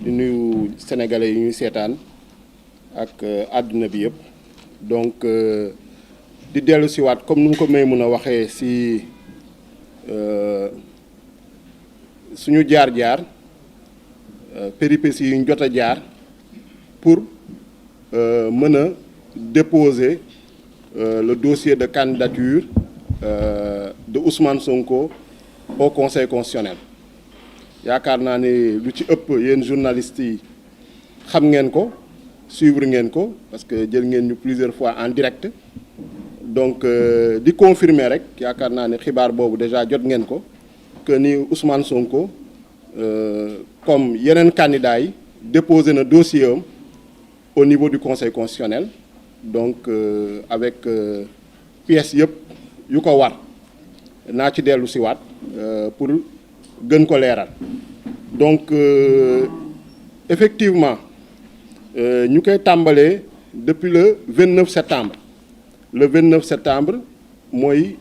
di nuyu sénégalais yi ñuy seetaan ak àdduna bi yëpp donc di dellu si waat comme nu mu ko may mun a waxee si suñu jaar-jaar péripéties yi ñu jot a jaar pour mën a déposer le dossier de candidature de Ousmane Sonko au Conseil constitutionnel. yaakaar naa ne lu ci ëpp yéen journalistes yi xam ngeen ko suivre ngeen ko parce que jël ngeen ñu plusieurs fois en direct donc di confirmer rek yaakaar naa ne xibaar boobu déjà jot ngeen ko que ni Ousmane Sonko comme yeneen candidats yi déposé na dossier am au niveau du Conseil constitutionnel donc avec pièces yëpp yu ko war naa ci dellu si waat pour gën ko leeral donc effectivement ñu koy tàmbalee depuis le 29 septembre le 29 septembre mooy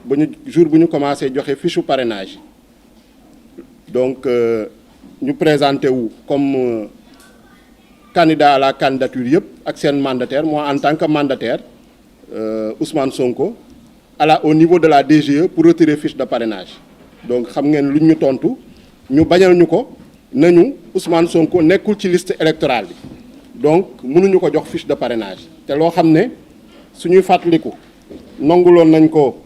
ba ñu jour bu ñu commencé joxe fiche parrainage donc ñu présenté wu comme candidat à la candidature yëpp ak seen mandataire moi en tant que mandataire Ousmane Sonko au niveau de la DGE pour retirer fiche de parrainage donc xam ngeen lu ñu tontu ñu bañal ñu ko nañu Ousmane Sonko nekkul ci liste électorale bi donc mënuñu ko jox fiche de parrainage te loo xam ne suñuy fàttaliku nanguloon nañ ko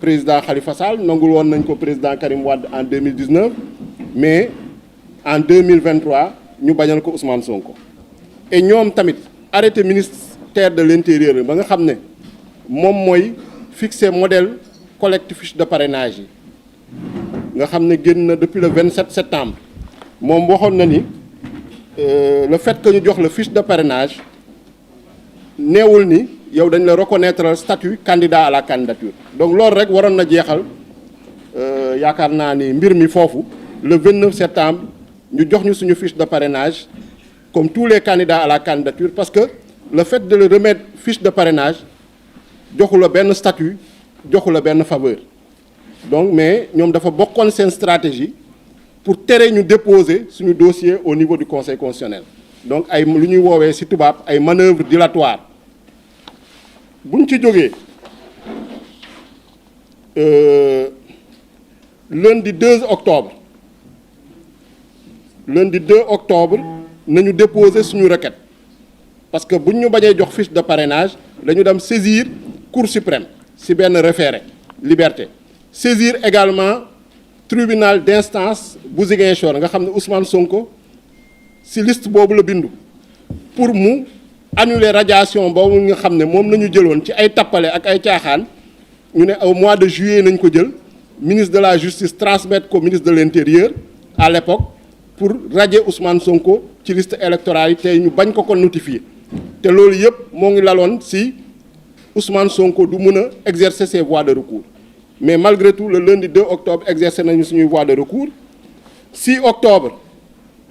président Khalifa Sall nanguloon nañ ko président Karim Wade en 2019 mais en 2023 ñu bañal ko Ousmane Sonko et ñoom tamit arrêté ministère de l'intérieur ba nga xam ne moom mooy fixer modèle collecte fiche de parrainage yi nga xam ne génn na depuis le 27 septembre moom waxoon na ni le fait que ñu jox la fiche de parrainage neewul ni yow dañ la reconnaître statut candidat à la candidature donc loolu rek waroon na jeexal yaakaar naa ni mbir mi foofu le 29 septembre ñu jox ñu suñu fiche de parrainage comme tous les candidats à la candidature parce que le fait de le remettre fiche de parrainage joxu la benn statut joxu la benn faveur donc mais ñoom dafa bokkoon seen stratégie pour tere ñu déposer suñu dossier au niveau du Conseil constitutionnel donc ay lu ñuy woowee ci tubaab ay manœuvres dilatoires buñ ci jógee lundi 2 octobre nañu déposer suñu requête parce que buñ ñu bañee jox fiche de parrainage dañu dem saisir Cour suprême ci benn référé liberté saisir également tribunal d'instance bu Ziguinchor nga xam ne Ousmane Sonko ci liste boobu la bindu pour mu annuler radiation boobu nga xam ne moom la ñu jëloon ci ay tappale ak ay caaxaan ñu ne au mois de juillet nañ ko jël ministre de la justice transmettre ko ministre de l'intérieur à l'époque pour radier Ousmane Sonko ci liste électorale yi tey ñu bañ ko notifier te loolu yëpp moo ngi laloon ci Ousmane Sonko du mën a exercer ses voies de recours mais malgré tout le lundi 2 octobre exercer nañu suñuy voies de recours 6 octobre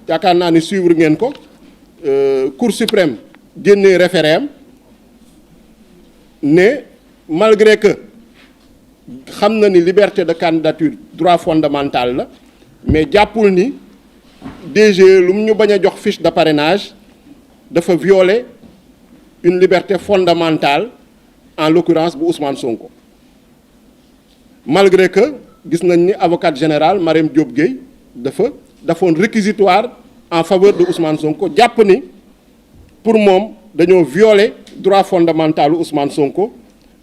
yaakaar naa ni suivre ngeen ko Cour suprême génnee référé ne malgré que xam na ni liberté de candidature droit fondamental la mais jàppul ni DGE lu mu ñu bañ a jox fiche de parrainage dafa violer une liberté fondamentale en l'occurrence bu Ousmane Sonko malgré que gis nañ ni avocate générale Marème Diop Gueye dafoon réquisitoire en faveur de Ousmane Sonko jàpp ni pour moom dañoo violer droit fondamental u Ousmane Sonko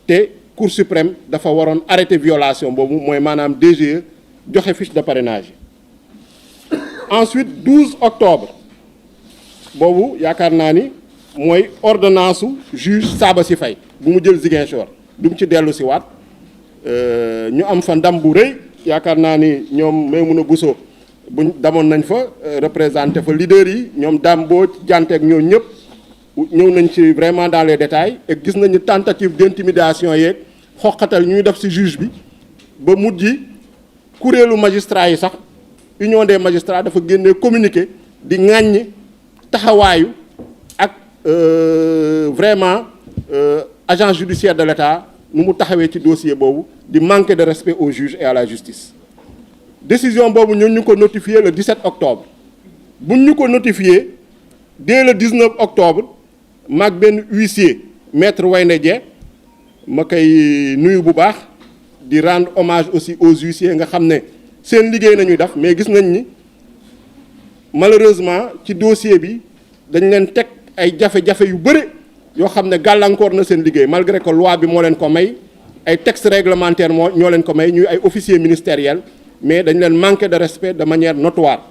te Cour suprême dafa waroon arrêter violation boobu mooy maanaam DGE joxe fiche de parrainage ensuite 12 octobre boobu yaakaar naa ni mooy ordonnance su juge Sabassy Faye bu mu jël Ziguinchor du mu ci dellu si waat ñu am fa ndam bu rëy yaakaar naa ni ñoom Maimouna Bousso buñ damoon nañ fa représenté fa leader yi ñoom Dame Mbodj janteeg ñoo ñëpp ñëw nañ ci vraiment dans les détails et gis nañu tentative d'intimidation yeeg xoqatal ñuy def ci juge bi ba mujj kuréelu magistrat yi sax union des magistrats dafa génnee communiqué di ŋàññ taxawaayu ak vraiment agence judiciaire de l'État nu mu taxawee ci dossier boobu di manquer de respect aux juges et à la justice décision boobu ñun ñu ko notifié le 17 octobre buñ ñu ko notifié dès le 19 octobre maag benn huissier maître Wayne Dieng ma koy nuyu bu baax di rendre hommage aussi aux huissiers nga xam ne seen liggéey nañuy def, mais gis nañ ni malheureusement ci dossier bi dañ leen teg ay jafe-jafe yu bëri yoo xam ne gàllankoor na seen liggéey malgré que loi bi moo leen ko may ay textes réglementaires ñoo leen ko may ñuy ay officiers ministériels, mais dañ leen manqué de respect de manière notoire.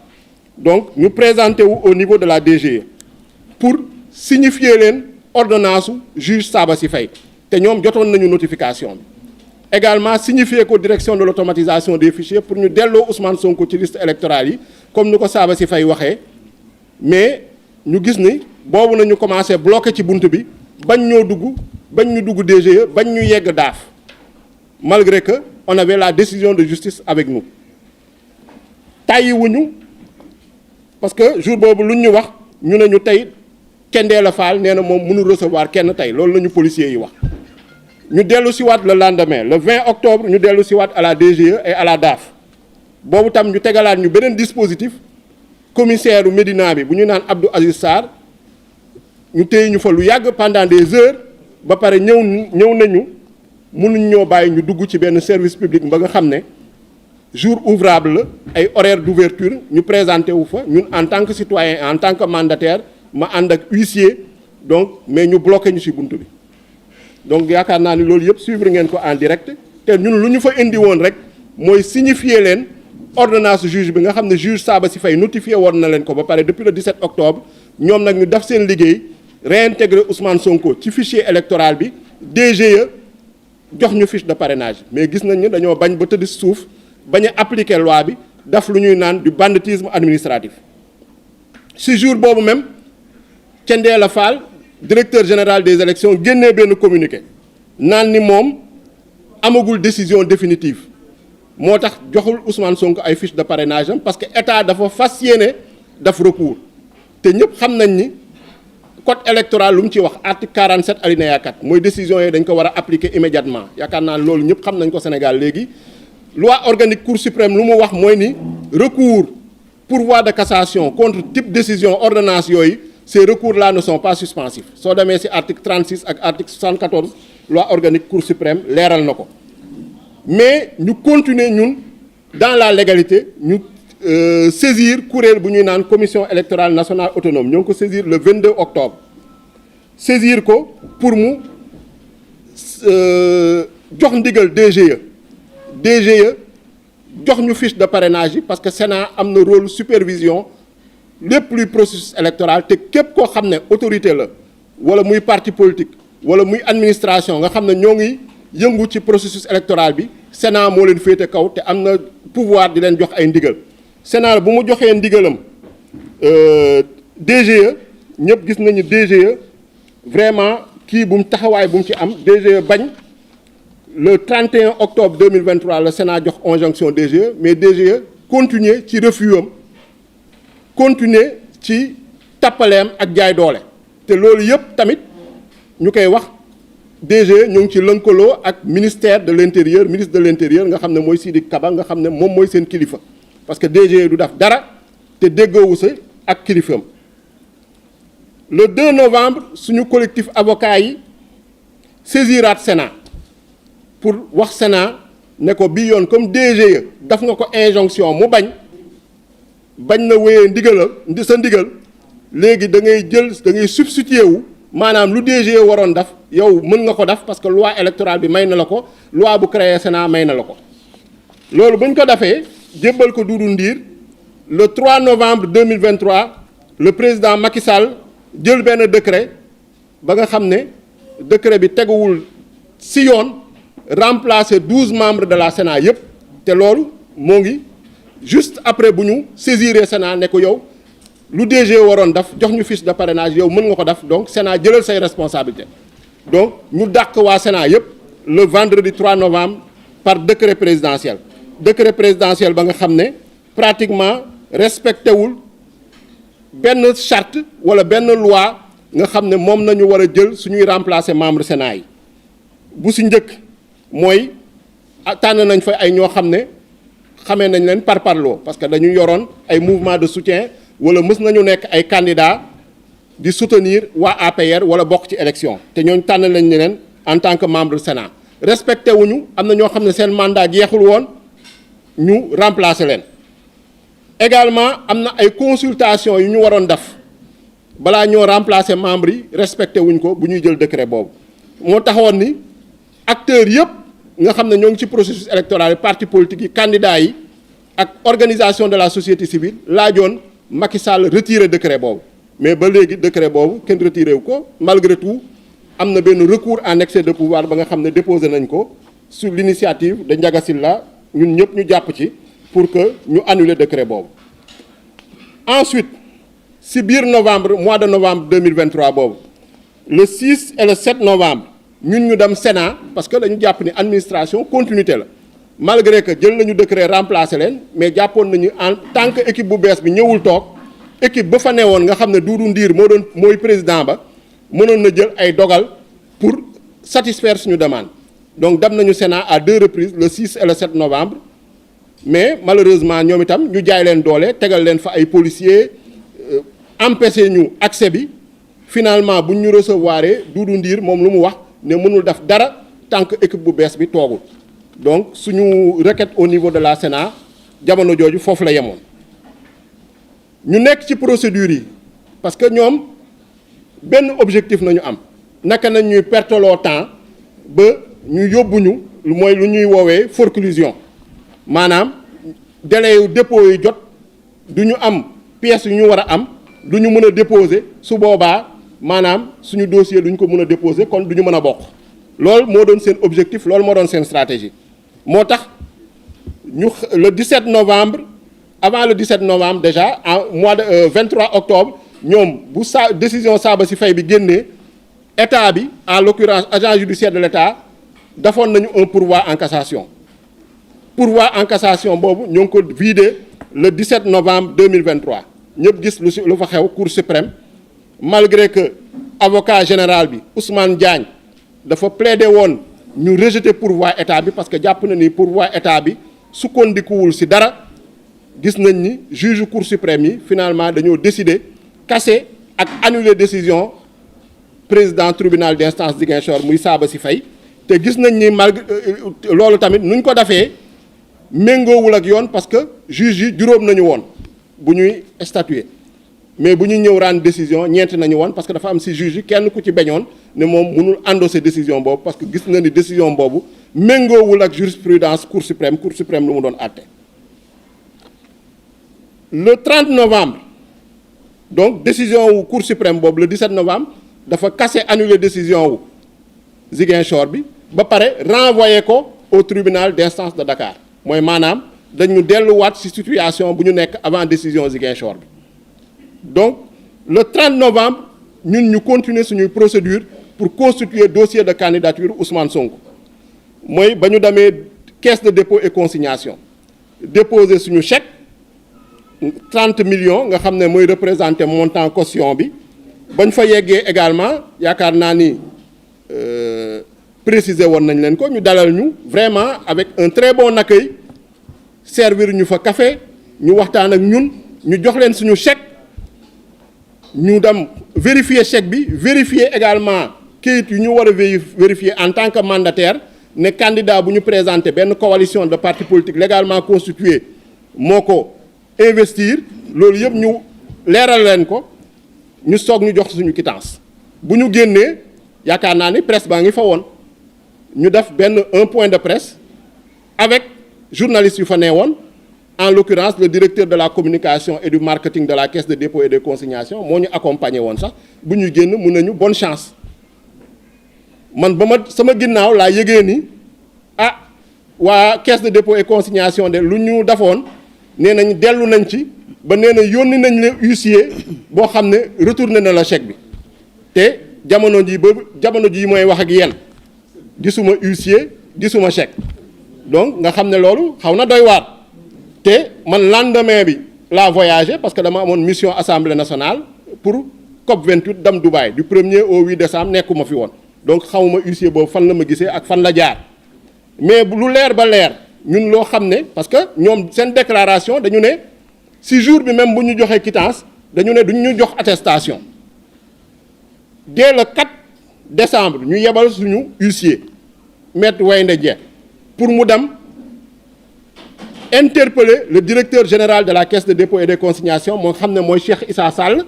Donc ñu présenté wu au niveau de la DGE pour signifier leen ordonnance su juge Sabassy Faye te ñoom jotoon nañu notification bi. Également signifier ko direction de l'automatisation des fichiers pour ñu delloo Ousmane Sonko ci liste électorale yi comme ni ko Sabassy Faye waxee, mais ñu gis ni boobu nañu commencé bloqué ci bunt bi bañ ñoo dugg bañ ñu dugg DGE bañ ñu yegg daaf, malgré que on avait la décision de justice avec nous. tàyyiwuñu parce que jour boobu luñ ñu wax ñu ne ñu tey Thiendella Fall nee na moom mënul recevoir kenn tey, loolu la ñu policiers yi wax. ñu dellu si waat le lendemain le 20 octobre ñu dellu si waat à la DGE et à la DAF boobu tam ñu tegalaat ñu beneen dispositif commissaire u Médina bi bu ñu naan Abdou Aziz Sarr ñu téye ñu fa lu yàgg pendant des heures ba pare ñëw nañu mënuñ ñoo bàyyi ñu dugg ci benn service public ba nga xam ne jour ouvrable la ay horaire d'ouverture ñu présenté wu fa ñun en tant que citoyen en tant que mandataire ma ànd ak huissier donc mais ñu bloqué ñu ci bunt bi. Donc yaakaar naa ni loolu yëpp suivre ngeen ko en direct te ñun lu ñu fa indi woon rek mooy signifier leen ordonnance juge bi nga xam ne juge Sabassy Faye notifié woon na leen ko ba pare depuis le 17 octobre ñoom nag ñu def seen liggéey réintégrer Ousmane Sonko ci fichier électoral bi DGE jox ñu fiche de parrainage, mais gis nañ ni dañoo bañ ba tëdd suuf bañ a appliquer loi bi daf lu ñuy naan du banditisme administratif. Ce jour boobu même Thiendella Fall directeur général des élections génnee benn communiqué naan ni moom amagul décision définitive moo tax joxul Ousmane Sonko ay fiche de parrainage am parce que état dafa fas yéene daf recours te ñëpp xam nañ ni code électoral lu mu ci wax article 47 alinéa 4 mooy décision yi dañ ko war a appliquer immédiatement yaakaar naa loolu ñëpp xam nañ ko Sénégal léegi. Loi organique Cour suprême lu mu wax mooy ni recours pourvoi de cassation contre type décision ordonnance yooyu. Ces recours-là ne sont pas suspensifs soo demee ci article 36 ak article 74 loi organique Cour suprême leeral na ko mais ñu continuer ñun dans la légalité ñu saisir kuréel bu ñuy naan commission électorale nationale autonome ñoo ngi ko saisir le 22 octobre saisir ko pour mu jox ndigal DGE jox ñu fiche de parrainage yi parce que Sénat am na rôle supervision lépp luy processus électoral te képp koo xam ne autorité la wala muy parti politique wala muy administration nga xam ne ñoo ngi yëngu ci processus électoral bi Sénat moo leen féete kaw te am na pouvoir di leen jox ay ndigal. Sénat bu mu joxee ndigalam DGE ñëpp gis nañu DGE vraiment kii bu mu taxawaay bu mu ci am DGE bañ le 31 octobre 2023 le Sénat jox injonction DGE mais DGE continuer ci refus am continuer ci tappaleem ak jaay doole te loolu yëpp tamit ñu koy wax DGE ñu ngi ci lënkaloo ak ministère de l'intérieur ministre de l'intérieur nga xam ne mooy Sidiki Kaba nga xam ne moom mooy seen kilifa parce que DGE du def dara te déggoowu sa ak kilifam. Le 2 novembre suñu collectif avocat yi saisiraat Sénat pour wax Sénat ne ko bii yoon comme DGE daf nga ko injonction mu bañ na wéyee sa ndigal léegi da ngay substituer wu maanaam lu DGE waroon def yow mën nga ko def parce que loi électorale bi may na la ko loi bu créé Sénat may na la ko loolu buñ ko defee jébbal ko Doudou Ndir le 3 novembre 2023 le président Macky Sall jël benn décret ba nga xam ne décret bi teguwul si yoon remplacer 12 membres de la Sénat yëpp te loolu moo ngi juste après bu ñu saisiré Sénat ne ko yow lu DG waroon def jox ñu fiche de parrainage yow mën nga ko def donc Sénat jëlal say responsabilités donc ñu dàq waa Sénat yëpp le vendredi 3 novembre par décret présidentiel ba nga xam ne pratiquement respecté wul benn charte wala benn loi nga xam ne moom nañu war a jël suñuy remplacer membre Sénat yi bu si njëkk mooy tànn nañ fa ay ñoo xam ne xamee nañ leen par parloo parce que dañu yoroon ay mouvement de soutien wala mës nañu nekk ay candidats di soutenir waa APR wala bokk ci élection te ñooñu tànn lañ ne leen en tant que membre du Sénat respecté wuñu am na ñoo xam ne seen mandat jeexul woon ñu remplacer leen. également am na ay consultations yu ñu waroon def balaa ñoo remplacer membres yi respecté wuñ ko bu ñuy jël décret boobu moo taxoon ni acteurs yëpp nga xam ne ñoo ngi ci processus électoral yi partis politiques yi candidats yi ak organisation de la société civile laajoon Macky Sall retirer décret boobu mais ba léegi décret boobu kenn retiré wu ko malgré tout am na benn recours en excès de pouvoir ba nga xam ne déposé nañ ko sur l'initiative de Ndiaga Sylla ñun ñëpp ñu jàpp ci pour que ñu annuler décret boobu. Ensuite si biir novembre mois de novembre 2023 boobu le 6 et le 7 novembre ñun ñu dem Sénat parce que dañu jàpp ni administration continuité la malgré que jël nañu décret remplacer leen mais jàppoon nañu en tant que équipe bu bees bi ñëwul toog équipe ba fa newoon nga xam ne Doudou Ndir mooy président ba mënoon na jël ay dogal pour satisfaire suñu demande donc dem nañu Sénat à 2 reprises le 6 et le 7 novembre mais malheureusement ñoom itam ñu jaay leen doole tegal leen fa ay policiers empêché ñu accès bi finalement buñ ñu recevoir Doudou Ndir moom lu mu wax ne mënul def dara tant que équipe bu bees bi toogul donc suñu requête au niveau de la Sénat jamono jooju foofu la yemoon ñu nekk ci procédure yi parce que ñoom benn objectif nañu am naka nañ ñuy perteloo temps ba ñu yóbbuñu mooy lu ñuy woowee forclusion maanaam délai yu dépôt yi jot du ñu am pièces yu ñu war a am du ñu mën a déposer su boobaa maanaam suñu dossier du ñu ko mën a déposer kon du ñu mën a bokk loolu moo doon seen objectif loolu moo doon seen stratégie moo tax ñu le 17 novembre avant le 17 novembre déjà en mois de 23 octobre ñoom bu décision Sabassy Faye bi génnee état bi en l'occurrence agent judiciaire de l'état defoon nañu un pourvoi en cassation boobu ñoo ngi ko vidé le 17 novembre 2023 ñëpp gis lu fa xew cour suprême malgré que avocat général bi Ousmane Diagne dafa plaider woon ñu rejeter pourvoi état bi parce que jàpp na ni pourvoi état bi sukkandikuwul ci dara gis nañ ni juge cour suprême yi finalement dañoo décider casser ak annuler décision président tribunal d'instance Ziguinchor muy Sabassy Faye te gis nañ ni malgré loolu tamit nuñ ko defee méngoowul ak yoon parce que juge yi juróom nañu woon bu ñuy statuer mais bu ñuy ñëw rendre décision ñeent nañu woon parce que dafa am ci juge yi kenn ku ci beñoon ne moom mënul endosser décision boobu parce que gis na ni décision boobu méngoowul ak jurisprudence cour suprême lu mu doon àtte le 30 novembre donc décision wu cour suprême boobu le 17 novembre dafa casser annuler décision wu Ziguinchor bi ba pare renvoyer ko au tribunal d'instance de Dakar mooy maanaam dañu delluwaat ci situation bu ñu nekk avant décision Ziguinchor bi donc le 30 novembre ñun ñu continuer suñuy procédure pour constituer dossier de candidature Ousmane Sonko mooy ba ñu demee caisse de dépôt et consignation déposer suñu chèque 30 millions nga xam ne mooy représenter montant caution bi bañ fa yeggee également yaakaar naa ni préciser woon nañ leen ko ñu dalal ñu vraiment avec un très bon accueil servir ñu fa café ñu waxtaan ak ñun ñu jox leen suñu chèque ñu dem vérifier chèque bi vérifier également kayit yu ñu war a vérifier en tant que mandataire ne candidat bu ñu présenté benn coalition de partis politiques légalement constituée moo ko investir loolu yëpp ñu leeral leen ko ñu soog ñu jox suñu quittance bu ñu génnee yaakaar naa ni presse baa ngi fa woon ñu def benn un point de presse avec journalistes yu fa nee woon en l'occurrence le directeur de la communication et du marketing de la caisse de dépôt et de consignation moo ñu accompagné woon sax bu ñu génn mun nañu bonne chance man ba ma sama ginnaaw laa yëgee ni waa caisse de dépôt et consignation de lu ñu defoon nee nañ dellu nañ ci ba nee na yónni nañ le huissier boo xam ne retourné na la chèque bi te jamono ji mooy wax ak yéen gisuma huissier gisuma chèque donc nga xam ne loolu xaw na doy waar te man lendemain bi laa voyagé parce que dama amoon mission assemblée nationale pour COP 28 dem Dubaï du 1er au 8 décembre nekkuma fi woon donc xamuma huissier boobu fan la ma gisee ak fan la jaar mais lu leer ba leer ñun loo xam ne parce que ñoom seen déclaration dañu ne si jour bi même bu ñu joxee quittance dañu ne duñ ñu jox attestation dès le 4 décembre ñu yebal suñu huissier maître Waynde Dieng pour mu dem interpeller le directeur général de la caisse de dépôt et de consignation moo xam ne mooy Cheikh Issa Sall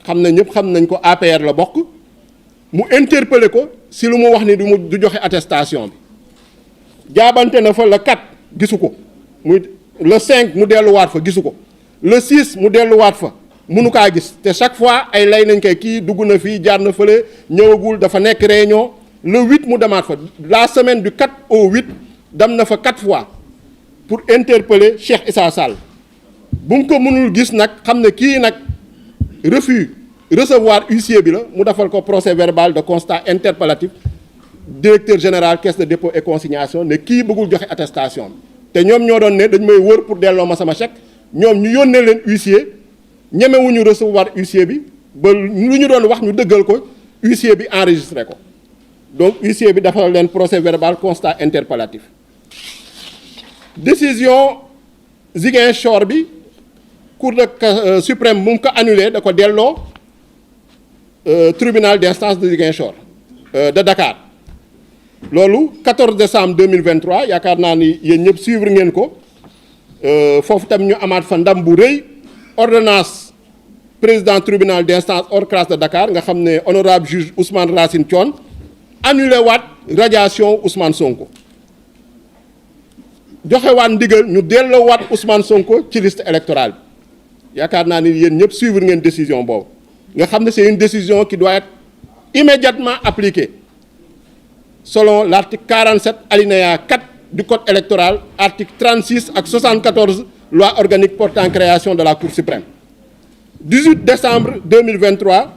xam ne ñëpp xam nañ ko APR la bokk mu interpeller ko si lu mu wax ni du joxe attestation bi jaabante na fa le 4 gisu ko muy le 5 mu delluwaat fa gisu ko le 6 mu delluwaat fa mënu kaa gis te chaque fois ay lay nañ koy kii dugg na fii jaar na fële ñëwagul dafa nekk réunion le 8 mu demaat fa la semaine du 4 au 8 dem na fa 4 fois pour interpeller Cheikh Issa Sall bu mu ko mënul gis nag xam ne kii nag refus recevoir huissier bi la mu defal ko procès verbal de constat interpellatif directeur général caisse de dépôt et consignation ne kii bëggul joxe attestation bi te ñoom ñoo doon ne dañ may wër pour delloo ma sama chèque ñoom ñu yónnee leen huissier ñemewuñu recevoir huissier bi ba lu ñu doon wax ñu dëggal ko huissier bi enregistré ko donc huissier bi dafa leen procès verbal constat interpellatif décision Ziguinchor bi cour de suprême mu ngi ko annulé da ko delloo tribunal d'instance de Ziguinchor de Dakar loolu 14 décembre 2023 yaakaar naa ni yéen ñëpp suivre ngeen ko foofu tam ñu amaat fa ndam bu rëy ordonnance président tribunal d'instance hors classe de Dakar nga xam ne honorable juge Ousmane Racine Thion annulé waat radiation Ousmane Sonko joxe waat ndigal ñu delloo waat Ousmane Sonko ci liste électorale bi yaakaar naa ni yéen ñëpp suivre ngeen décision boobu nga xam ne c'est une décision qui doit être immédiatement appliquée selon l'article 47 alinéa 4 du code électoral article 36 ak 74 loi organique portant création de la Cour suprême 18 décembre 2023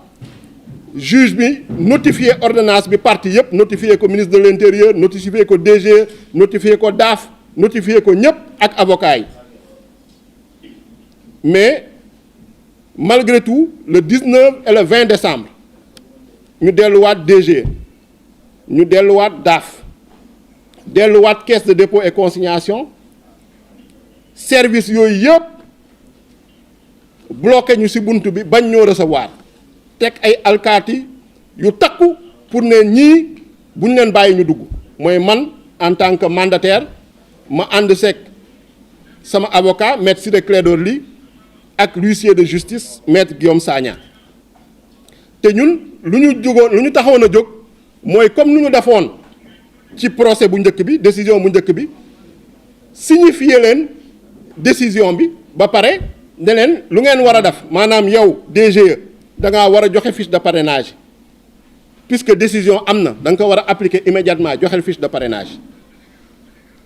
juge bi notifié ordonnance bi parti yëpp notifié ko ministre de l'intérieur notifié ko DG notifié ko DAF notifié ko ñëpp ak avocat yi mais malgré tout le 19 et le 20 décembre ñu delluwaat DG ñu delluwaat DAF delluwaat caisse de dépôt et consignation service yooyu yëpp bloqué ñu ci bunt bi bañ ñoo recevoir teg ay alkaati yu takku pour ne ñii bu ñu leen bàyyi ñu dugg mooy man en tant que mandataire ma ànd seeg sama avocat maître Ciré Clédor Ly ak l'huissier de justice maître Guillaume Sagna te ñun lu ñu taxawoon a jóg mooy comme nu ñu defoon ci procès bu njëkk bi décision bu njëkk bi signifier leen décision bi ba pare ne leen lu ngeen war a def maanaam yow DGE da ngaa war a joxe fiche de parrainage puisque décision am na da nga ko war a appliquer immédiatement joxel fiche de parrainage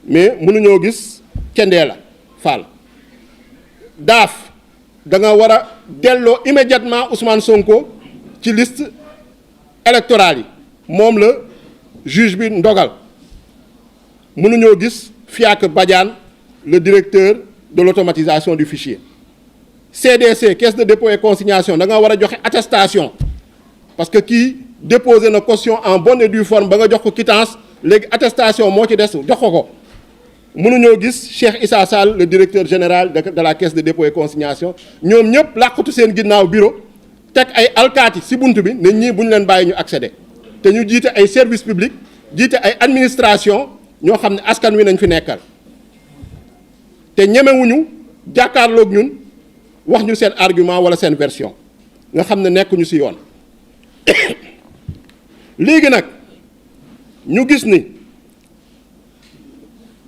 mais mënuñoo gis kendee la Fall daaf da nga war a delloo immédiatement Ousmane Sonko ci liste électorale yi moom la juge bi ndogal mënuñoo gis Fiacre Badiane le directeur de l'automatisation du fichier CDC caisse de dépôt et consignation da nga war a joxe attestation parce que kii déposé na caution en bonne et due forme ba nga jox ko quittance léegi attestation moo ci des jox ko mënuñoo gis Cheikh Issa Sall le directeur général de la caisse de dépôt et consignation ñoom ñëpp làqatu seen ginnaaw bureau teg ay alkaati ci bunt bi ne ñii bu ñu leen bàyyi ñu accéder te ñu jiite ay service public jiite ay administration ñoo xam ne askan wi nañ fi nekkal te ñemewuñu jàkkaarloog ñun wax ñu seen argument wala seen version nga xam ne nekkuñu ci yoon léegi nag ñu gis ni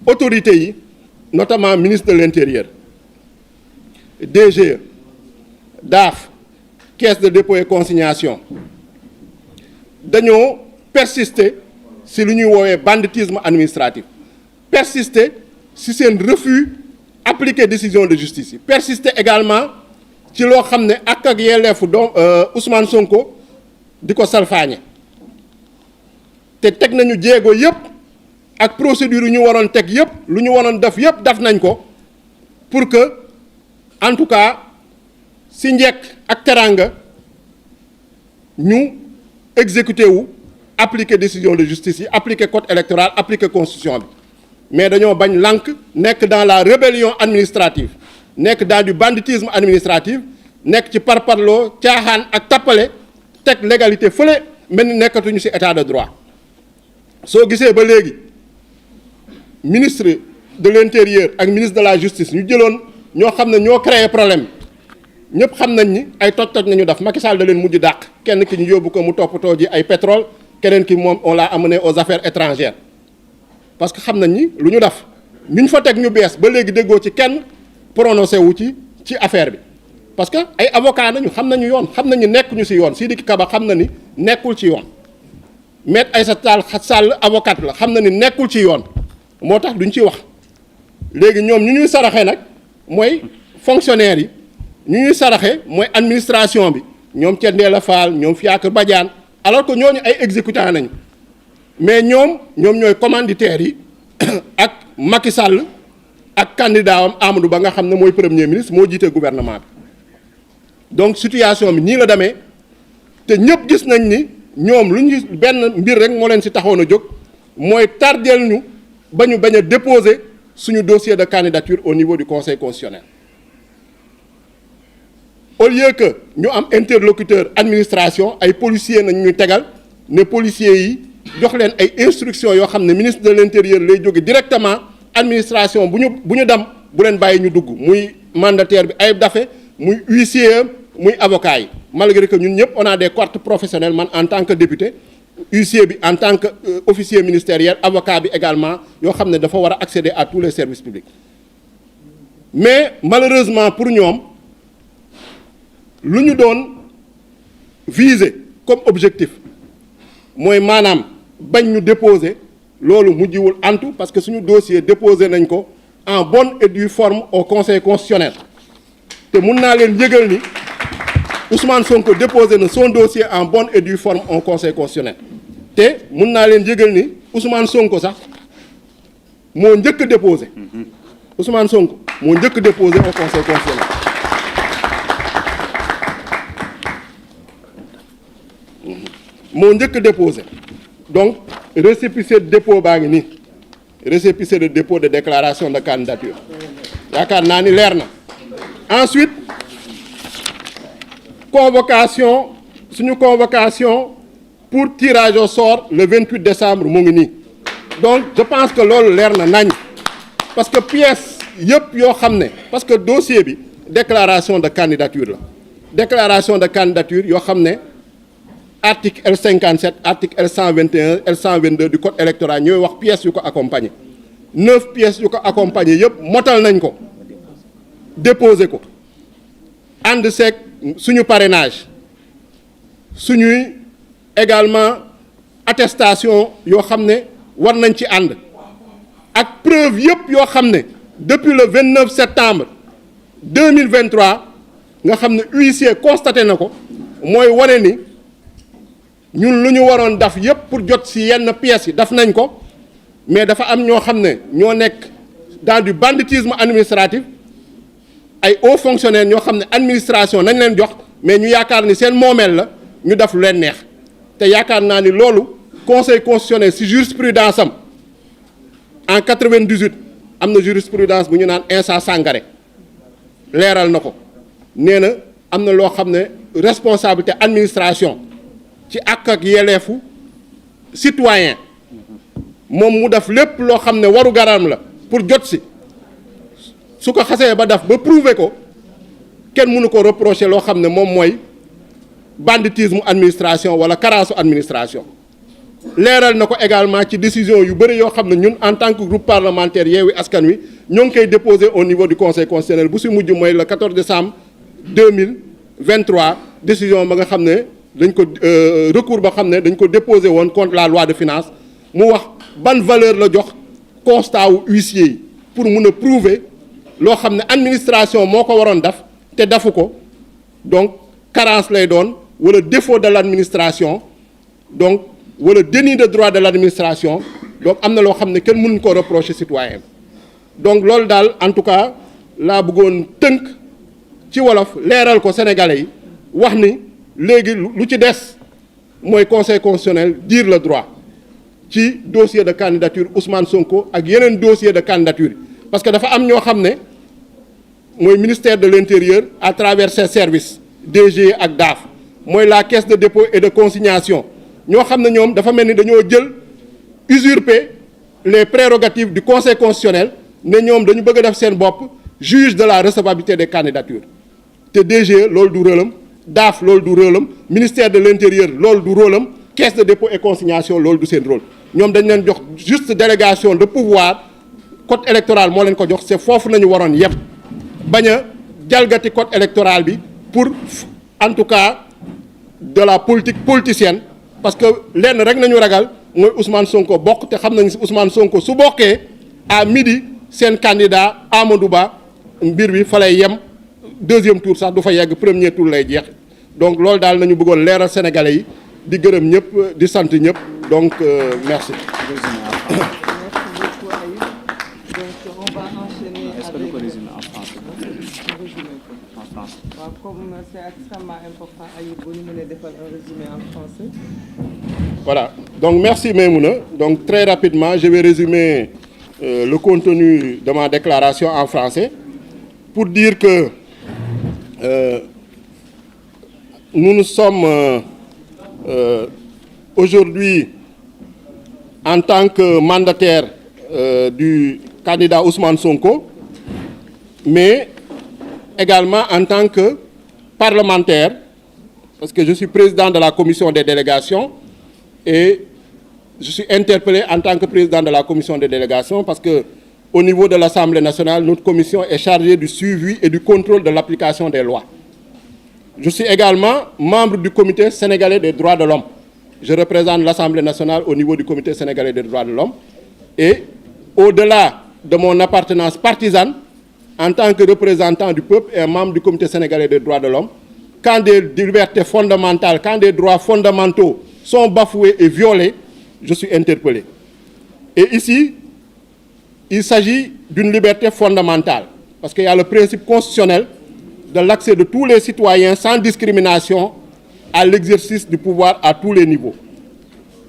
autorités yi notamment ministre de l'intérieur DGE DAF caisse de dépôt et consignation dañoo persister ci lu ñuy woowee banditisme administratif persister ci seen refus appliquer décision de justice yi persister également ci loo xam ne ak yelleefu doom Ousmane Sonko di ko salfaañe te teg nañu jéego yépp ak procédure yu ñu waroon teg yépp lu ñu waroon def yépp def nañ ko pour que en tout cas ci njekk ak teranga ñu exécuter wu appliquer décision de justice yi appliquer code électoral appliquer constitution bi mais dañoo bañ lànk nekk dans la rébellion administrative nekk dans du banditisme administratif nekk ci parparloo caaxaan ak tappale teg légalité fële mel ni nekkatuñu ci état de droit soo gisee ba léegi ministre de l'intérieur ak ministre de la justice ñu jëloon ñoo xam ne ñoo créé problème ñëpp xam nañ ni ay toj-toj nañu def Macky Sall da leen mujj dàq kenn ki ñu yóbbu ko mu toppatoo ji ay pétrole keneen ki moom on l'a amené aux affaires étrangères parce que xam nañ ni lu ñu def ñu fa teg ñu bees ba léegi déggoo ci kenn prononcé wu ci affaire bi parce que ay avocat nañu xam nañu yoon xam nañu nekkuñu ci yoon Sidiki Kaba xam na ni nekkul ci yoon Maître Aïssata Tall Sall avocat la xam na ni nekkul ci yoon moo tax duñ ci wax léegi ñoom ñu ñuy saraxe nag mooy fonctionnaire yi ñu ñuy saraxe mooy administration bi ñoom Thiendella Fall ñoom Fiacre Badiane alors que ñooñu ay exécutants nañu mais ñoom ñooy commanditaires yi ak Macky Sall ak candidat am Amadou Ba nga xam ne mooy premier ministre moo jiite gouvernement bi donc situation bi nii la demee te ñëpp gis nañ ni ñoom lu ñu benn mbir rek moo leen ci taxoon a jóg mooy tardeel ñu ba ñu bañ a déposer suñu dossier de candidature au niveau du conseil constitutionnel au lieu que ñu am interlocuteur administration ay policiers nañ ñu tegal ne policiers yi jox leen ay instructions yoo xam ne ministre de l'intérieur lay jóge directement administration bu ñu dem bu leen bàyyi ñu dugg muy mandataire bi Ayib Daffé muy huissier muy avocat yi malgré que ñun ñëpp on a des cartes professionnelles man en tant que député huissier bi en tant que officier ministériel avocat bi également yoo xam ne dafa war a accéder à tous les services publics mais malheureusement pour ñoom lu ñu doon viser comme objectif mooy maanaam bañ ñu déposer loolu mujjiwul antu parce que suñu dossier déposé nañ ko en bonne et due forme au conseil constitutionnel te mun naa leen yëgal ni Ousmane Sonko déposé na son dossier en bonne et due forme au conseil constitutionnel te mun naa leen yëgal ni Ousmane Sonko sax moo njëkk a déposé Ousmane Sonko moo njëkk a déposé au conseil constitutionnel moo njëkk a déposé donc récépissé de dépôt baa ngi nii récépissé de dépôt de déclaration de candidature yaakaar naa ni leer na ensuite convocation suñu convocation pour tirage au sort le 28 décembre mu ngi nii donc je pense que loolu leer na nañ parce que pièce yëpp yoo xam ne parce que dossier bi déclaration de candidature la déclaration de candidature yoo xam ne article L57 article L121 L122 du code électoral ñooy wax pièces yu ko accompagner 9 pièces yu ko accompagner yëpp motal nañ ko déposer ko ànd seeg suñu parrainage suñuy également attestation yoo xam ne war nañ ci ànd ak preuve yëpp yoo xam ne depuis le 29 septembre 2023 nga xam ne huissier constaté na ko mooy wane ni ñun lu ñu waroon daf yëpp pour jot ci yenn pièces yi daf nañ ko mais dafa am ñoo xam ne ñoo nekk dans du banditisme administratif ay hauts fonctionnaires ñoo xam ne administration nañ leen jox mais ñu yaakaar ni seen moomeel la ñu def lu leen neex te yaakaar naa ni loolu conseil constitutionnel ci jurisprudence am en 98 am na jurisprudence bu ñu naan Insa Sangaré leeral na ko nee na am na loo xam ne responsabilité administration ci ak yelleefu citoyen moom mu def lépp loo xam ne waru garam la pour jot si su ko xasee ba def ba prouver ko kenn mënu ko reprocher loo xam ne moom mooy banditisme administration wala carence administration leeral na ko également ci décision yu bëri yoo xam ne ñun en tant que groupe parlementaire Yewwi Askan Wi ñoo ngi koy déposer au niveau du conseil constitutionnel bu si mujj mooy le 14 décembre 2023 décision ba nga xam ne dañ ko recours ba xam ne dañ ko déposé woon contre la loi de finances mu wax ban valeur la jox constat wu huissier yi pour mun a prouver loo xam ne administration moo ko waroon def te dafu ko donc carence lay doon wala défaut de l'administration donc wala déni de droit de l'administration donc am na loo xam ne kenn mënuñ ko reprocher citoyen donc loolu daal en tout cas laa bëggoon tënk ci wolof leeral ko sénégalais yi wax ni léegi lu ci des mooy conseil constitutionnel dire le droit ci dossier de candidature Ousmane Sonko ak yeneen dossier de candidature parce que dafa am ñoo xam ne mooy ministère de l'Intérieur à travers ses services DG ak DAF mooy la caisse de dépôt et de consignation ñoo xam ne ñoom dafa mel ni dañoo jël usurper les prérogatives du conseil constitutionnel ne ñoom dañu bëgg a def seen bopp juge de la recevabilité des candidatures te DG loolu du rôle am DAF loolu du rôle am ministère de l'Intérieur loolu du rôle am caisse de dépôt et consignation loolu du seen rôle ñoom dañ leen jox juste délégation de pouvoir code électoral moo leen ko jox c'est foofu nañu waroon yépp bañ a jalgati code électoral bi pour en tout cas de la politique politicienne parce que lenn rek nañu ragal mooy Ousmane Sonko bokk te xam nañu si Ousmane Sonko su bokkee à midi seen candidat Amadou Ba mbir bi fa lay yem deuxième tour sax du fa yegg premier tour lay jeex donc loolu daal nañu bëggoon leeral sénégalais yi di gërëm ñëpp di sant ñëpp donc merci. Comme c'est extrêmement important, Aïb, vous nous menez de faire un résumé en français. Voilà, donc merci Maïmouna. Donc très rapidement, je vais résumer le contenu de ma déclaration en français pour dire que nous sommes aujourd'hui en tant que mandataire du candidat Ousmane Sonko, mais également en tant que parlementaire, parce que je suis président de la commission des délégations et je suis interpellé en tant que président de la commission des délégations parce que au niveau de l'Assemblée nationale, notre commission est chargée du suivi et du contrôle de l'application des lois. Je suis également membre du comité sénégalais des droits de l'homme. Je représente l'Assemblée nationale au niveau du comité sénégalais des droits de l'homme et au-delà de mon appartenance partisane, en tant que représentant du peuple et membre du comité sénégalais des droits de l'homme, quand des libertés fondamentales, quand des droits fondamentaux sont bafoués et violés, je suis interpellé. Et ici, il s'agit d'une liberté fondamentale, parce qu'il y a le principe constitutionnel de l'accès de tous les citoyens sans discrimination à l'exercice du pouvoir à tous les niveaux.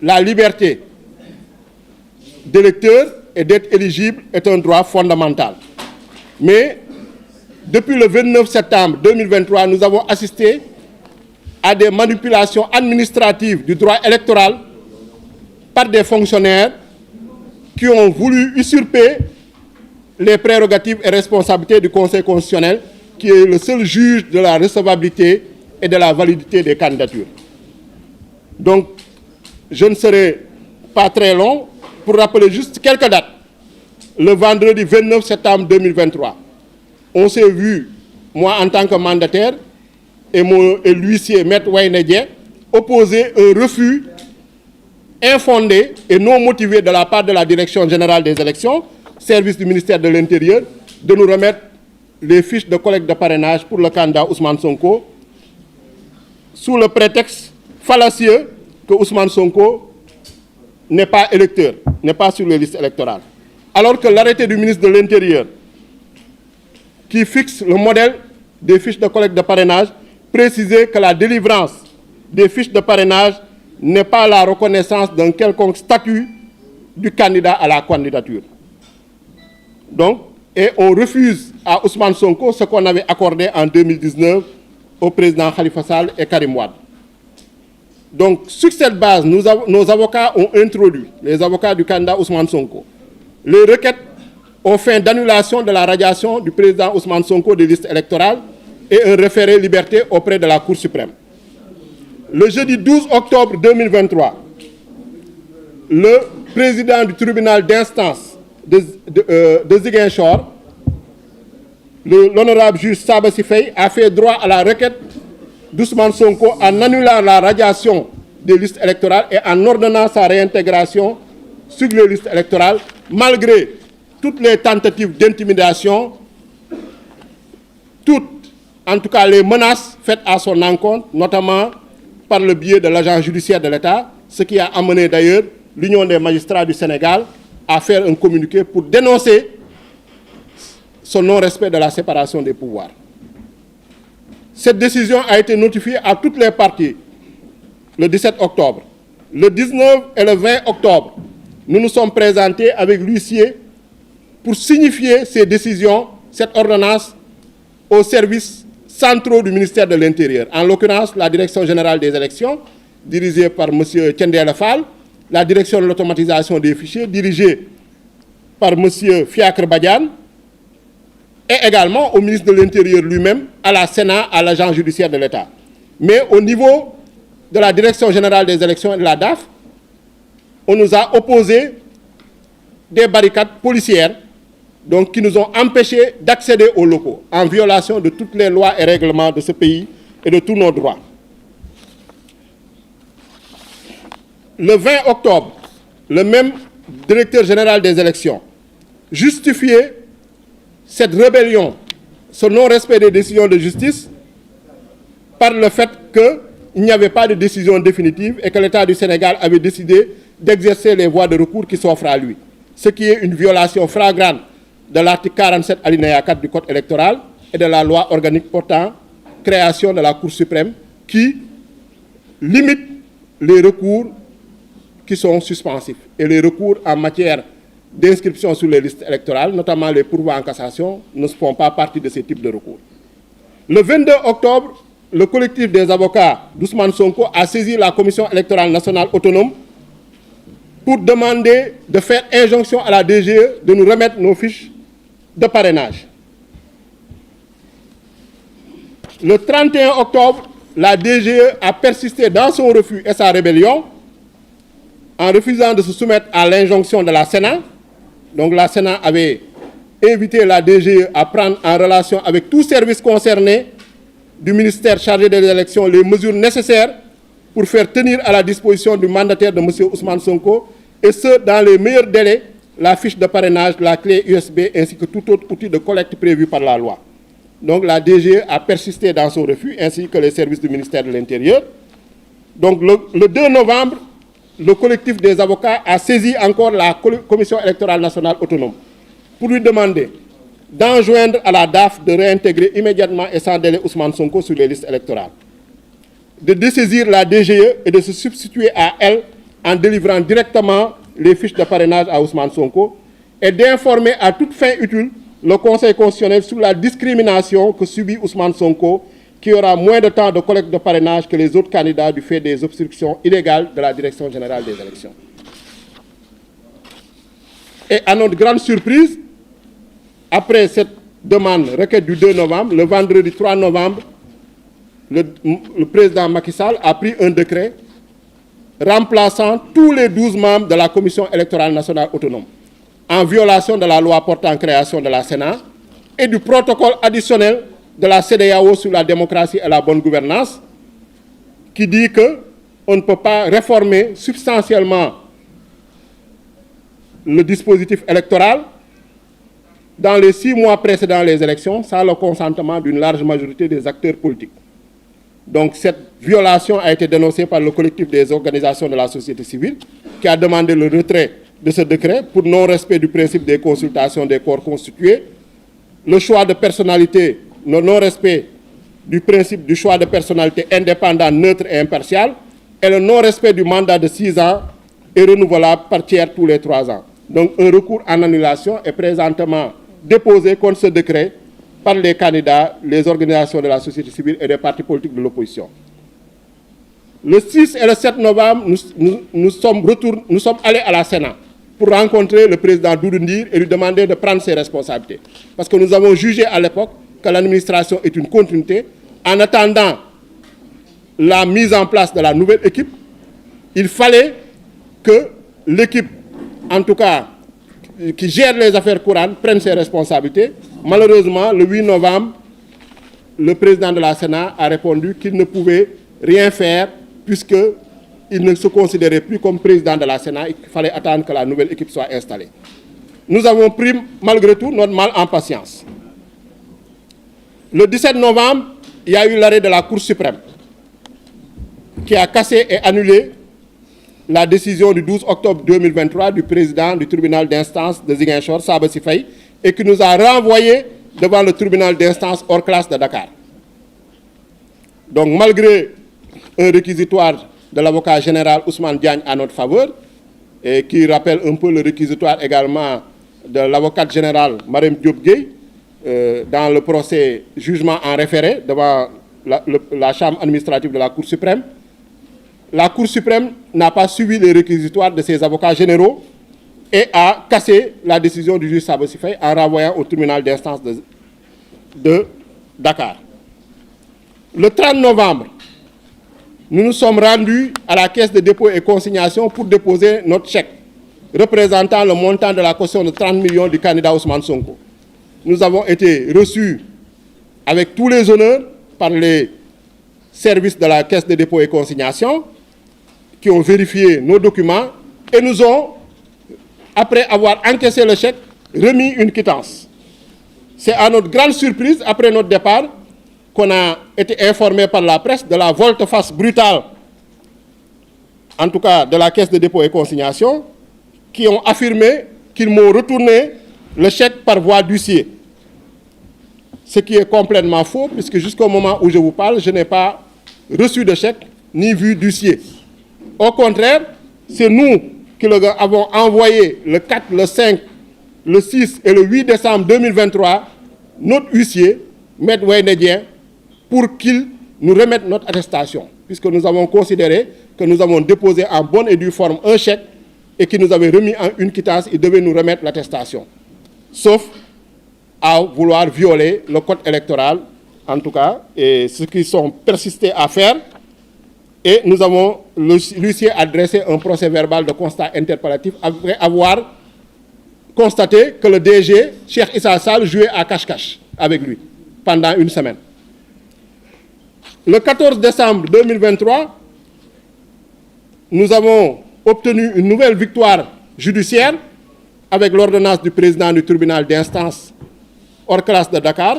La liberté d'électeur et d'être éligible est un droit fondamental. Mais depuis le 29 septembre 2023, nous avons assisté à des manipulations administratives du droit électoral par des fonctionnaires qui ont voulu usurper les prérogatives et responsabilités du Conseil constitutionnel, qui est le seul juge de la recevabilité et de la validité des candidatures. Donc, je ne serai pas très long pour rappeler juste quelques dates. Le vendredi 29 septembre 2023, on s'est vu, moi en tant que mandataire, et l'huissier Maître Wayne opposer un refus infondé et non motivé de la part de la Direction générale des élections, service du ministère de l'Intérieur, de nous remettre les fiches de collecte de parrainage pour le candidat Ousmane Sonko, sous le prétexte fallacieux que Ousmane Sonko n'est pas électeur, n'est pas sur les listes électorales. Alors que l'arrêté du ministre de l'Intérieur, qui fixe le modèle des fiches de collecte de parrainage, précisait que la délivrance des fiches de parrainage n'est pas la reconnaissance d'un quelconque statut du candidat à la candidature. Donc, et on refuse à Ousmane Sonko ce qu'on avait accordé en 2019 au président Khalifa Sall et Karim Wade. Donc, sur cette base, nos avocats ont introduit, les avocats du candidat Ousmane Sonko, les requêtes aux fins d'annulation de la radiation du président Ousmane Sonko des listes électorales et un référé liberté auprès de la Cour suprême. Le jeudi 12 octobre 2023, le président du tribunal d'instance de Ziguinchor, l'honorable juge Sabassi Faye, a fait droit à la requête d'Ousmane Sonko en annulant la radiation des listes électorales et en ordonnant sa réintégration sur les listes électorales, malgré toutes les tentatives d'intimidation, toutes, en tout cas les menaces faites à son encontre, notamment par le biais de l'agent judiciaire de l'État, ce qui a amené d'ailleurs l'Union des magistrats du Sénégal à faire un communiqué pour dénoncer ce non-respect de la séparation des pouvoirs. Cette décision a été notifiée à toutes les parties le 17 octobre. Le 19 et le 20 octobre, nous nous sommes présentés avec l'huissier pour signifier ces décisions, cette ordonnance aux services centraux du ministère de l'Intérieur, en l'occurrence la Direction générale des élections, dirigée par M. Thiendella Fall, la Direction de l'automatisation des fichiers, dirigée par M. Fiacre Badiane, et également au ministre de l'Intérieur lui-même, à la Sénat, à l'agent judiciaire de l'État. Mais au niveau de la Direction générale des élections et de la DAF, on nous a opposé des barricades policières donc, qui nous ont empêchés d'accéder aux locaux, en violation de toutes les lois et règlements de ce pays et de tous nos droits. Le 20 octobre, le même directeur général des élections justifiait cette rébellion, ce non-respect des décisions de justice, par le fait qu'il n'y avait pas de décision définitive et que l'État du Sénégal avait décidé d'exercer les voies de recours qui s'offrent à lui, ce qui est une violation flagrante de l'article 47 alinéa 4 du Code électoral et de la loi organique portant création de la Cour suprême qui limite les recours qui sont suspensifs et les recours en matière d'inscription sur les listes électorales, notamment les pourvois en cassation, ne font pas partie de ces types de recours. Le 22 octobre, le collectif des avocats d'Ousmane Sonko a saisi la Commission électorale nationale autonome pour demander de faire injonction à la DGE de nous remettre nos fiches de parrainage. Le 31 octobre, la DGE a persisté dans son refus et sa rébellion en refusant de se soumettre à l'injonction de la Sénat. Donc la Sénat avait invité la DGE à prendre en relation avec tout service concerné du ministère chargé des élections les mesures nécessaires pour faire tenir à la disposition du mandataire de M. Ousmane Sonko, et ce, dans les meilleurs délais, la fiche de parrainage, la clé USB, ainsi que tout autre outil de collecte prévu par la loi. Donc la DGE a persisté dans son refus, ainsi que les services du ministère de l'Intérieur. Donc le 2 novembre, le collectif des avocats a saisi encore la Commission électorale nationale autonome pour lui demander d'enjoindre à la DAF de réintégrer immédiatement et sans délai Ousmane Sonko sur les listes électorales, de dessaisir la DGE et de se substituer à elle en délivrant directement les fiches de parrainage à Ousmane Sonko et d'informer à toute fin utile le Conseil constitutionnel sur la discrimination que subit Ousmane Sonko, qui aura moins de temps de collecte de parrainage que les autres candidats du fait des obstructions illégales de la Direction générale des élections. Et à notre grande surprise, après cette demande, requête du 2 novembre, le vendredi 3 novembre, le président Macky Sall a pris un décret remplaçant tous les 12 membres de la Commission électorale nationale autonome, en violation de la loi portant création de la Sénat et du protocole additionnel de la CEDEAO sur la démocratie et la bonne gouvernance, qui dit qu'on ne peut pas réformer substantiellement le dispositif électoral dans les 6 mois précédant les élections sans le consentement d'une large majorité des acteurs politiques. Donc cette violation a été dénoncée par le collectif des organisations de la société civile qui a demandé le retrait de ce décret pour non-respect du principe des consultations des corps constitués, le choix de personnalité, le non-respect du principe du choix de personnalité indépendant, neutre et impartial, et le non-respect du mandat de 6 ans et renouvelable par tiers tous les 3 ans. Donc un recours en annulation est présentement déposé contre ce décret par les candidats, les organisations de la société civile et des partis politiques de l'opposition. Le 6 et le 7 novembre, nous sommes allés à la Sénat pour rencontrer le président Doudou Ndir et lui demander de prendre ses responsabilités. Parce que nous avons jugé à l'époque que l'administration est une continuité. En attendant la mise en place de la nouvelle équipe, il fallait que l'équipe, en tout cas, qui gère les affaires courantes, prenne ses responsabilités. Malheureusement, le 8 novembre, le président de la Sénat a répondu qu'il ne pouvait rien faire puisqu'il ne se considérait plus comme président de la Sénat et qu'il fallait attendre que la nouvelle équipe soit installée. Nous avons pris, malgré tout, notre mal en patience. Le 17 novembre, il y a eu l'arrêt de la Cour suprême qui a cassé et annulé la décision du 12 octobre 2023 du président du tribunal d'instance de Ziguinchor, Sabassi Faye, et qui nous a renvoyés devant le tribunal d'instance hors classe de Dakar. Donc malgré un réquisitoire de l'avocat général Ousmane Diagne à notre faveur, et qui rappelle un peu le réquisitoire également de l'avocate générale Marème Diop Gueye, dans le procès jugement en référé devant la chambre administrative de la Cour suprême. La Cour suprême n'a pas suivi les réquisitoires de ses avocats généraux et a cassé la décision du juge Sabassy Faye en renvoyant au tribunal d'instance de Dakar. Le 30 novembre, nous nous sommes rendus à la Caisse de dépôt et consignation pour déposer notre chèque représentant le montant de la caution de 30 millions du candidat Ousmane Sonko. Nous avons été reçus avec tous les honneurs par les services de la Caisse de dépôt et consignation qui ont vérifié nos documents et nous ont, après avoir encaissé le chèque, remis une quittance. C'est à notre grande surprise, après notre départ, qu'on a été informé par la presse de la volte-face brutale, en tout cas de la Caisse de dépôt et consignation, qui ont affirmé qu'ils m'ont retourné le chèque par voie d'huissier. Ce qui est complètement faux, puisque jusqu'au moment où je vous parle, je n'ai pas reçu de chèque ni vu d'huissier. Au contraire, c'est nous qui avons envoyé le 4, le 5, le 6 et le 8 décembre 2023 notre huissier, Maître Wayne, pour qu'il nous remette notre attestation, puisque nous avons considéré que nous avons déposé en bonne et due forme un chèque et qu'il nous avait remis en une quittance, il devait nous remettre l'attestation. Sauf à vouloir violer le code électoral, en tout cas, et ce qu'ils sont persistés à faire. Et nous avons, l'huissier a dressé un procès verbal de constat interpellatif après avoir constaté que le DG, Cheikh Issa Sall, jouait à cache-cache avec lui pendant une semaine. Le 14 décembre 2023, nous avons obtenu une nouvelle victoire judiciaire avec l'ordonnance du président du tribunal d'instance hors classe de Dakar,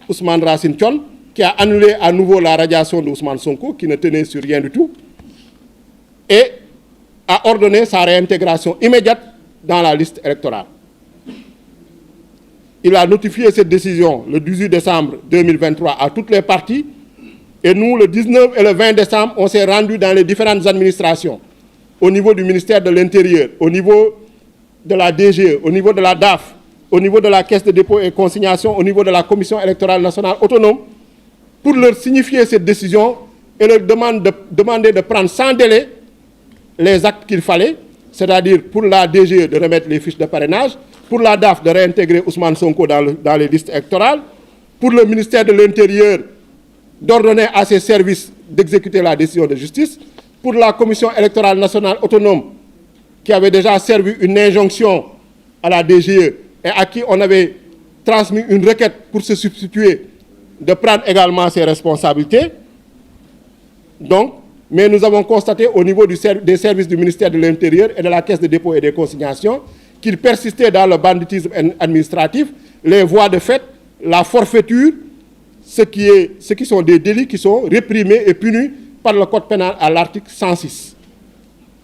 Ousmane Racine Thion, qui a annulé à nouveau la radiation de Ousmane Sonko, qui ne tenait sur rien du tout, et a ordonné sa réintégration immédiate dans la liste électorale. Il a notifié cette décision le 18 décembre 2023 à toutes les parties, et nous, le 19 et le 20 décembre, on s'est rendus dans les différentes administrations, au niveau du ministère de l'Intérieur, au niveau de la DGE, au niveau de la DAF, au niveau de la Caisse de dépôt et consignation, au niveau de la Commission électorale nationale autonome, pour leur signifier cette décision et leur demander de prendre sans délai les actes qu'il fallait, c'est-à-dire pour la DGE de remettre les fiches de parrainage, pour la DAF de réintégrer Ousmane Sonko dans les listes électorales, pour le ministère de l'Intérieur d'ordonner à ses services d'exécuter la décision de justice, pour la Commission électorale nationale autonome qui avait déjà servi une injonction à la DGE et à qui on avait transmis une requête pour se substituer, de prendre également ses responsabilités. Donc, mais nous avons constaté au niveau des services du ministère de l'Intérieur et de la Caisse de dépôt et des consignations qu'ils persistaient dans le banditisme administratif, les voies de fait, la forfaiture, ce qui sont des délits qui sont réprimés et punis par le Code pénal à l'article 106.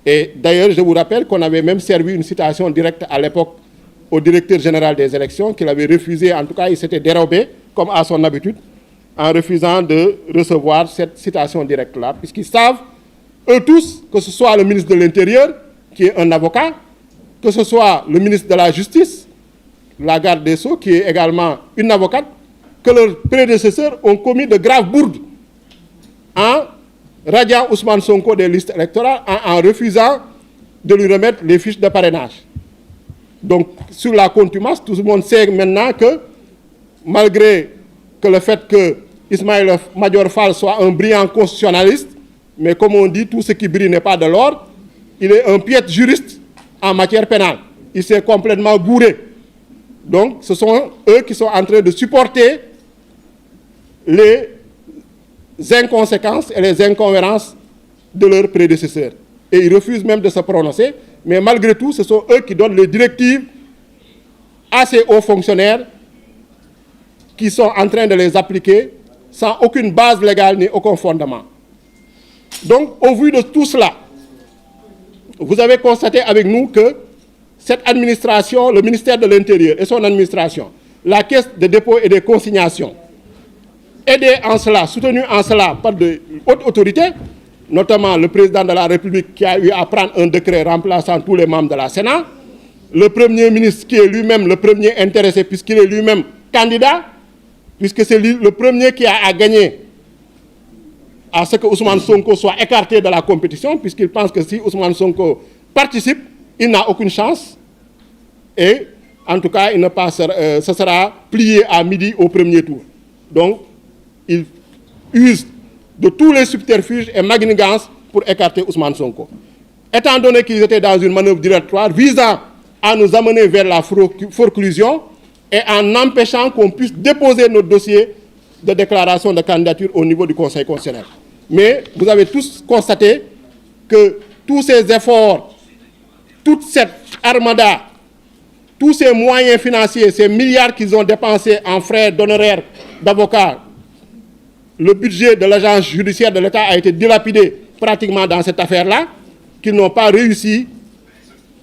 Et d'ailleurs, je vous rappelle qu'on avait même servi une citation directe à l'époque au directeur général des élections, qu'il avait refusé, en tout cas il s'était dérobé, comme à son habitude, en refusant de recevoir cette citation directe-là, puisqu'ils savent, eux tous, que ce soit le ministre de l'Intérieur, qui est un avocat, que ce soit le ministre de la Justice, la garde des Sceaux, qui est également une avocate, que leurs prédécesseurs ont commis de graves bourdes en radiant Ousmane Sonko des listes électorales, en refusant de lui remettre les fiches de parrainage. Donc, sur la contumace, tout le monde sait maintenant que, malgré que le fait que Ismaïla Madior Fall soit un brillant constitutionnaliste, mais comme on dit, tout ce qui brille n'est pas de l'or, il est un piètre juriste en matière pénale. Il s'est complètement gouré. Donc, ce sont eux qui sont en train de supporter les inconséquences et les incohérences de leurs prédécesseurs. Et ils refusent même de se prononcer, mais malgré tout, ce sont eux qui donnent les directives à ces hauts fonctionnaires qui sont en train de les appliquer sans aucune base légale ni aucun fondement. Donc, au vu de tout cela, vous avez constaté avec nous que cette administration, le ministère de l'Intérieur et son administration, la Caisse de dépôt et des consignations, aidés en cela, soutenus en cela par de hautes autorités, notamment le président de la République qui a eu à prendre un décret remplaçant tous les membres de la Sénat, le Premier ministre qui est lui-même le premier intéressé puisqu'il est lui-même candidat, puisque c'est lui le premier qui a à gagner à ce que Ousmane Sonko soit écarté de la compétition, puisqu'il pense que si Ousmane Sonko participe, il n'a aucune chance. Et en tout cas, il ne passera, ce sera plié à midi au premier tour. Donc, il use de tous les subterfuges et manigances pour écarter Ousmane Sonko. Étant donné qu'ils étaient dans une manœuvre dilatoire visant à nous amener vers la forclusion et en empêchant qu'on puisse déposer notre dossier de déclaration de candidature au niveau du Conseil constitutionnel. Mais vous avez tous constaté que tous ces efforts, toute cette armada, tous ces moyens financiers, ces milliards qu'ils ont dépensés en frais d'honoraires d'avocats, le budget de l'agence judiciaire de l'État a été dilapidé pratiquement dans cette affaire-là, qu'ils n'ont pas réussi,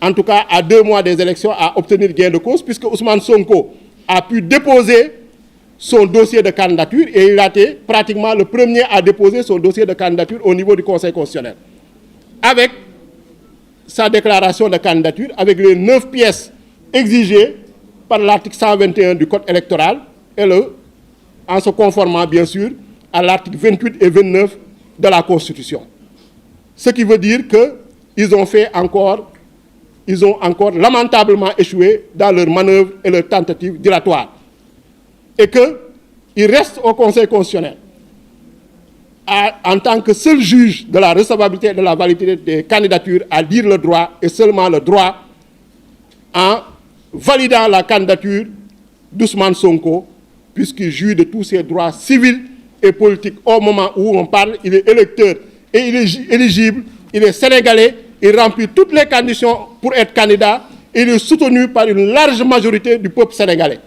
en tout cas à 2 mois des élections, à obtenir gain de cause, puisque Ousmane Sonko a pu déposer son dossier de candidature et il a été pratiquement le premier à déposer son dossier de candidature au niveau du Conseil constitutionnel. Avec sa déclaration de candidature, avec les 9 pièces exigées par l'article 121 du Code électoral et en se conformant bien sûr à l'article 28 et 29 de la Constitution. Ce qui veut dire qu'ils ont encore lamentablement échoué dans leurs manœuvres et leurs tentatives dilatoires. Et qu'ils restent au Conseil constitutionnel en tant que seul juge de la recevabilité et de la validité des candidatures à dire le droit et seulement le droit en validant la candidature d'Ousmane Sonko, puisqu'il jouit de tous ses droits civils et politiques. Au moment où on parle, il est électeur et il est éligible, il est sénégalais, il remplit toutes les conditions pour être candidat et il est soutenu par une large majorité du peuple sénégalais.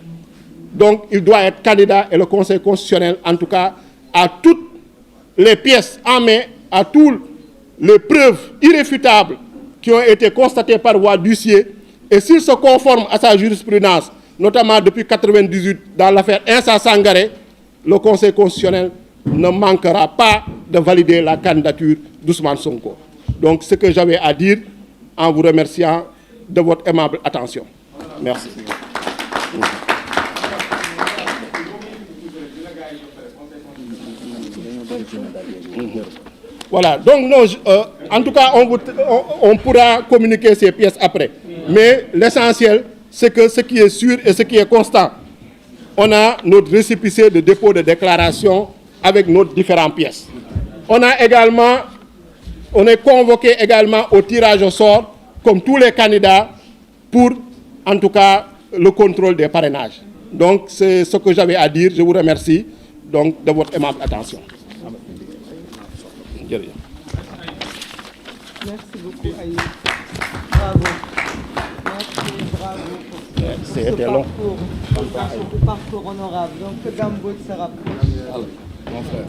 Donc il doit être candidat et le Conseil constitutionnel, en tout cas, a toutes les pièces en main, à toutes les preuves irréfutables qui ont été constatées par voie d'huissier. Et s'il se conforme à sa jurisprudence, notamment depuis 1998 dans l'affaire Insa Sangaré, le Conseil constitutionnel ne manquera pas de valider la candidature d'Ousmane Sonko. Donc ce que j'avais à dire en vous remerciant de votre aimable attention. Merci. Voilà, donc non, en tout cas, on pourra communiquer ces pièces après. Mais l'essentiel, c'est que ce qui est sûr et ce qui est constant, on a notre récépissé de dépôt de déclaration avec nos différentes pièces. On est convoqué également au tirage au sort, comme tous les candidats, pour, en tout cas, le contrôle des parrainages. Donc, c'est ce que j'avais à dire. Je vous remercie donc, de votre aimable attention. Merci beaucoup, Aïe. Bravo. Merci, bravo pour C'était long. ce parcours honorable. Donc, que Gambo se rapproche. Mon frère.